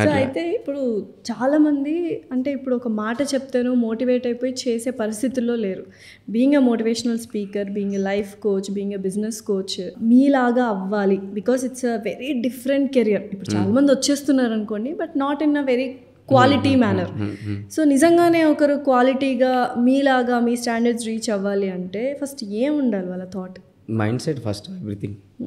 So అయితే ఇప్పుడు చాలామంది అంటే ఇప్పుడు ఒక మాట చెప్తాను మోటివేట్ అయిపోయి చేసే పరిస్థితుల్లో లేరు. Being a motivational speaker, being a life coach, being a business coach మీలాగా అవ్వాలి because it's a very different career. ఇప్పుడు చాలామంది వచ్చేస్తున్నారు అనుకోండి, but not in a very quality manner. So నిజంగానే ఒకరు క్వాలిటీగా మీలాగా మీ స్టాండర్డ్స్ రీచ్ అవ్వాలి అంటే ఫస్ట్ ఏం ఉండాలి వాళ్ళ thought? Mind set first.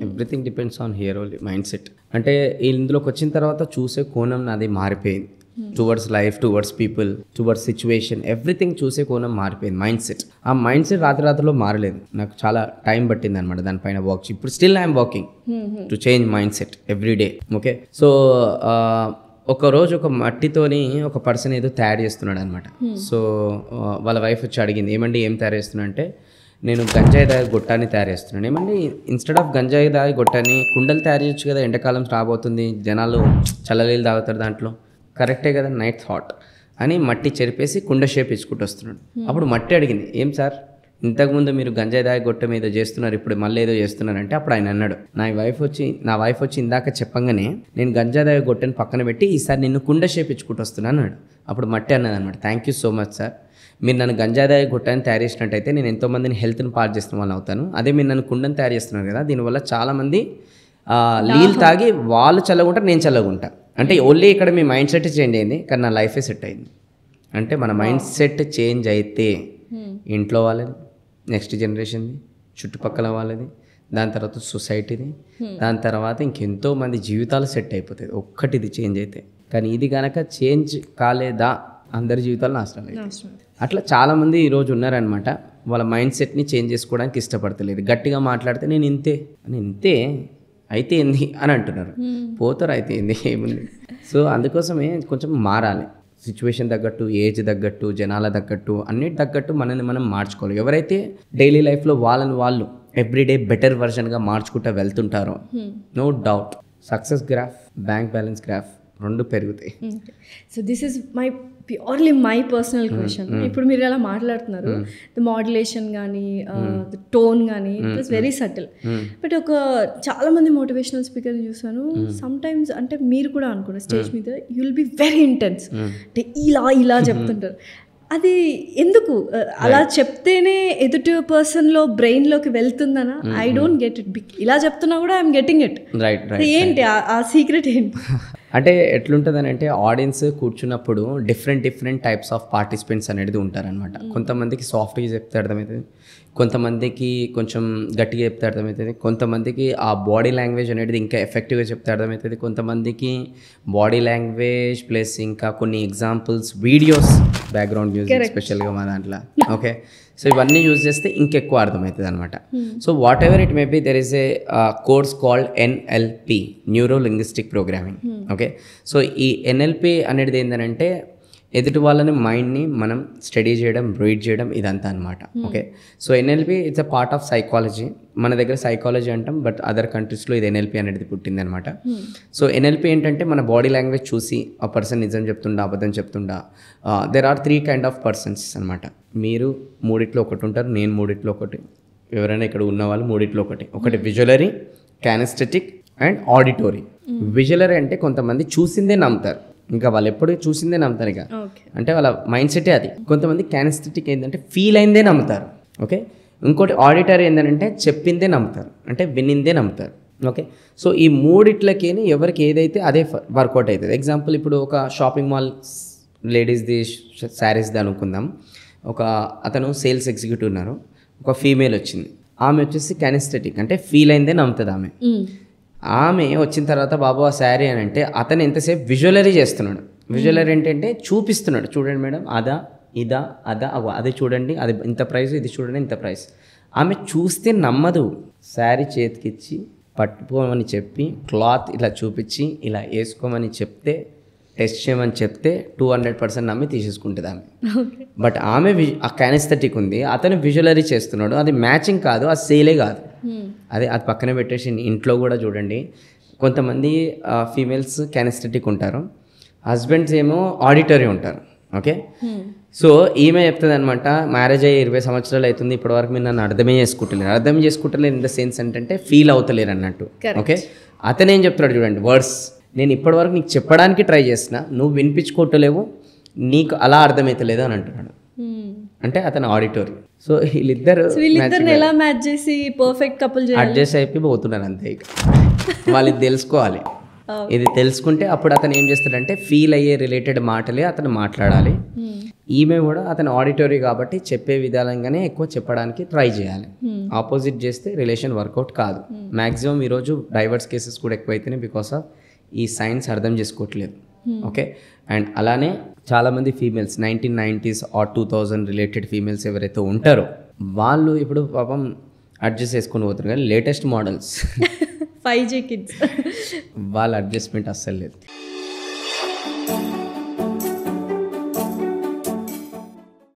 Everything depends on here only. Mind set అంటే ఇందులోకి వచ్చిన తర్వాత చూసే కోణం నాది మారిపోయింది. Towards life, towards people, towards situation, everything చూసే కోణం మారిపోయింది. మైండ్ సెట్, ఆ మైండ్ సెట్ రాత్రిలో మారలేదు. నాకు చాలా టైం పట్టింది అనమాట దానిపైన వర్క్. ఇప్పుడు still I'm working to change mind set every day. Okay, so ఒకరోజు ఒక మట్టితోని ఒక పర్సన్ ఏదో తయారు చేస్తున్నాడు అనమాట. సో వాళ్ళ వైఫ్ వచ్చి అడిగింది, ఏమండి ఏం తయారు చేస్తున్నా అంటే, నేను గంజాయి దాగి గొట్టాన్ని తయారు చేస్తున్నాను. ఏమండి ఇన్స్టెడ్ ఆఫ్ గంజాయి దాగి గొట్టాన్ని కుండలు తయారు చేయొచ్చు కదా, ఎండాకాలం రాబోతుంది, జనాలు చల్లనీళ్ళు తాగుతారు దాంట్లో, కరెక్టే కదా, నైట్ థాట్ అని మట్టి చెరిపేసి కుండ షేప్ ఇచ్చుకుంటూ వస్తున్నాడు. అప్పుడు మట్టి అడిగింది, ఏం సార్ ఇంతకుముందు మీరు గంజాయి దాగి గొట్టం ఏదో చేస్తున్నారు, ఇప్పుడు మళ్ళీ ఏదో చేస్తున్నారంటే, అప్పుడు ఆయన అన్నాడు, నా వైఫ్ వచ్చి ఇందాక చెప్పంగానే నేను గంజాయి దాగి గొట్టని పక్కన పెట్టి ఈసారి నిన్ను కుండ షేప్ ఇచ్చుకుంటూ వస్తున్నాను అన్నాడు. అప్పుడు మట్టి అన్నది అనమాట, thank you so much sir, మీరు నన్ను గంజాయి దాగి గొట్టాన్ని తయారు చేసినట్టయితే నేను ఎంతోమందిని హెల్త్ని పాడు చేస్తున్న వాళ్ళు అవుతాను. అదే మీరు నన్ను కుండని తయారు చేస్తున్నారు కదా, దీనివల్ల చాలామంది నీళ్ళు తాగి వాళ్ళు చల్లగుంటారు, నేను చల్లగుంటా. అంటే ఓన్లీ ఇక్కడ మీ మైండ్ సెట్ చేంజ్ అయింది, కానీ నా లైఫే సెట్ అయింది. అంటే మన మైండ్ సెట్ చేంజ్ అయితే ఇంట్లో వాళ్ళది, నెక్స్ట్ జనరేషన్ది, చుట్టుపక్కల వాళ్ళది, దాని తర్వాత సొసైటీది, దాని తర్వాత ఇంకెంతో మంది జీవితాలు సెట్ అయిపోతాయి ఒక్కటి ఇది చేంజ్ అయితే. కానీ ఇది కనుక చేంజ్ కాలేదా అందరి జీవితాలు నాశనం అవుతాయి. అట్లా చాలామంది ఈరోజు ఉన్నారనమాట, వాళ్ళ మైండ్ సెట్ని చేంజ్ చేసుకోవడానికి ఇష్టపడతలేదు. గట్టిగా మాట్లాడితే నేను ఇంతే అయితే ఏంది అని అంటున్నారు, పోతారు అయితే ఏంది ఏముంది. సో అందుకోసమే కొంచెం మారాలి, సిచ్యువేషన్ తగ్గట్టు, ఏజ్ తగ్గట్టు, జనాల తగ్గట్టు, అన్నిటి తగ్గట్టు మనల్ని మనం మార్చుకోవాలి. ఎవరైతే డైలీ లైఫ్లో వాళ్ళని వాళ్ళు ఎవ్రీడే బెటర్ వర్షన్గా మార్చుకుంటూ వెళ్తుంటారో no doubt success graph, bank balance graph రెండు పెరుగుతాయి. So this is purely my personal question. ఇప్పుడు మీరు ఎలా మాట్లాడుతున్నారు, ద మాడ్యులేషన్ కానీ ద టోన్ కానీ it was very subtle. But చాలా మంది మోటివేషనల్ స్పీకర్ని చూసాను, సమ్ టైమ్స్ అంటే మీరు కూడా అనుకోండి స్టేజ్ మీద you will be very intense, అంటే ఇలా చెప్తుంటారు. అది ఎందుకు అలా చెప్తేనే ఎదుటి పర్సన్లో బ్రెయిన్లోకి వెళ్తుందనా? I don't get it. ఇలా చెప్తున్నా కూడా ఐఎమ్ గెటింగ్ ఇట్. ఏంటి ఆ సీక్రెట్ ఏంటి? అంటే ఎట్లుంటుందని అంటే, ఆడియన్స్ కూర్చున్నప్పుడు డిఫరెంట్ టైప్స్ ఆఫ్ పార్టిసిపెంట్స్ అనేది ఉంటారనమాట. కొంతమందికి సాఫ్ట్గా చెప్తే అర్థమవుతుంది, కొంతమందికి కొంచెం గట్టిగా చెప్తే అర్థమవుతుంది, కొంతమందికి ఆ బాడీ లాంగ్వేజ్ అనేది ఇంకా ఎఫెక్టివ్గా చెప్తే అర్థమవుతుంది, కొంతమందికి బాడీ లాంగ్వేజ్ ప్లస్ ఇంకా కొన్ని ఎగ్జాంపుల్స్, వీడియోస్, బ్యాక్గ్రౌండ్ మ్యూజిక్ స్పెషల్గా మా దాంట్లో. ఓకే, సో ఇవన్నీ యూజ్ చేస్తే ఇంకెక్కువ అర్థమవుతుంది అనమాట. So what ever it may be, there is a course called NLP, neuro linguistic programming. Okay, so ఈ ఎన్ఎల్పి అనేది ఏంటంటే ఎదుటి వాళ్ళని మైండ్ని మనం స్టడీ చేయడం, రీడ్ చేయడం, ఇదంతా అనమాట. Okay, so NLP it's a part of psychology. మన దగ్గర సైకాలజీ అంటాం, బట్ అదర్ కంట్రీస్లో ఇది ఎన్ఎల్పి అనేది పుట్టింది అనమాట. సో ఎన్ఎల్పి ఏంటంటే మన బాడీ లాంగ్వేజ్ చూసి ఆ పర్సన్ నిజం చెప్తుండా, అబద్ధం చెప్తుండా. There are 3 kind of persons అనమాట. మీరు మూడిట్లో ఒకటి ఉంటారు, నేను మూడిట్లో ఒకటి, ఎవరైనా ఇక్కడ ఉన్న వాళ్ళు మూడిట్లో ఒకటి విజువలరీ, కానెస్థెటిక్ అండ్ ఆడిటరీ. విజువలరీ అంటే కొంతమంది చూసిందే నమ్ముతారు, ఇంకా వాళ్ళు ఎప్పుడు చూసిందే నమ్ముతారు, ఇక అంటే వాళ్ళ మైండ్ సెటే అది. కొంతమంది కానెస్థెటిక్ ఏంటంటే ఫీల్ అయిందే నమ్ముతారు. ఓకే, ఇంకోటి ఆడిటరీ ఏంటంటే చెప్పిందే నమ్ముతారు, అంటే వినిందే నమ్ముతారు. ఓకే, సో ఈ మూడిట్లకి ఎవరికి ఏదైతే అదే వర్కౌట్ అవుతుంది. ఎగ్జాంపుల్, ఇప్పుడు ఒక షాపింగ్ మాల్ లేడీస్ది శారీస్ది అనుకుందాం. అతను సేల్స్ ఎగ్జిక్యూటివ్ ఉన్నారు, ఒక ఫీమేల్ వచ్చింది, ఆమె వచ్చేసి కానెస్థెటిక్ అంటే ఫీల్ అయిందే నమ్ముతుంది ఆమె వచ్చిన తర్వాత బాబు ఆ శారీ అని అంటే అతను ఎంతసేపు విజువలరీ చేస్తున్నాడు. విజువలరీ ఏంటంటే చూపిస్తున్నాడు, చూడండి మేడం అదా ఇదా అదా అది చూడండి, అది ఇంత ప్రైస్, ఇది చూడండి ఇంత ప్రైస్. ఆమె చూస్తే నమ్మదు, శారీ చేతికిచ్చి పట్టుకోమని చెప్పి క్లాత్ ఇలా చూపించి ఇలా వేసుకోమని చెప్తే, టెస్ట్ చేయమని చెప్తే 200% నమ్మి తీసేసుకుంటుంది ఆమె. బట్ ఆమె ఆ కానెస్థెటిక్ ఉంది, అతను విజువలరీ చేస్తున్నాడు, అది మ్యాచింగ్ కాదు, అది సేలే కాదు. అది పక్కన పెట్టేసి ఇంట్లో కూడా చూడండి, కొంతమంది ఫీమేల్స్ కానెస్థెటిక్ ఉంటారు, హస్బెండ్స్ ఏమో ఆడిటరీ ఉంటారు. ఓకే, సో ఈమె చెప్తుంది అనమాట, మ్యారేజ్ అయ్యి 20 సంవత్సరాలు అవుతుంది, ఇప్పటివరకు మీరు నన్ను అర్థం చేసుకుంటలేరు ఇన్ ద సెన్స్ ఏంటంటే ఫీల్ అవుతలేరు అన్నట్టు. ఓకే, అతను ఏం చెప్తున్నాడు చూడండి, వర్డ్స్ నేను ఇప్పటివరకు నీకు చెప్పడానికి ట్రై చేసిన, నువ్వు వినిపించుకోవట్లేవు, నీకు అలా అర్థమవుతలేదు అని అంటున్నాడు. అంటే అతను ఆడిటోరీ. సో వీళ్ళిద్దరిని ఎలా మ్యాచ్ చేసి పర్ఫెక్ట్ కపుల్ అడ్జస్ట్ అయిపోయి పోతున్నాను అంతే. ఇక వాళ్ళకి తెలుసుకోవాలి. ఇది తెలుసుకుంటే అప్పుడు అతను ఏం చేస్తాడంటే ఫీల్ అయ్యే రిలేటెడ్ మాటలే అతను మాట్లాడాలి. ఈమె కూడా అతను ఆడిటోరీ కాబట్టి చెప్పే విధానంగానే ఎక్కువ చెప్పడానికి ట్రై చేయాలి. ఆపోజిట్ చేస్తే రిలేషన్ వర్కౌట్ కాదు. మ్యాక్సిమం ఈరోజు డైవర్స్ కేసెస్ కూడా ఎక్కువైతేనే బికాస్ ఆఫ్ ఈ సైన్స్ అర్థం చేసుకోవట్లేదు. ఓకే. అండ్ అలానే చాలామంది females 1990s are 2000 related females ఎవరైతే ఉంటారో వాళ్ళు ఇప్పుడు పాపం అడ్జస్ట్ చేసుకొని పోతున్నారు. కానీ లేటెస్ట్ మోడల్స్ 5G కిడ్స్ వాళ్ళ అడ్జస్ట్మెంట్ అస్సలు లేదు.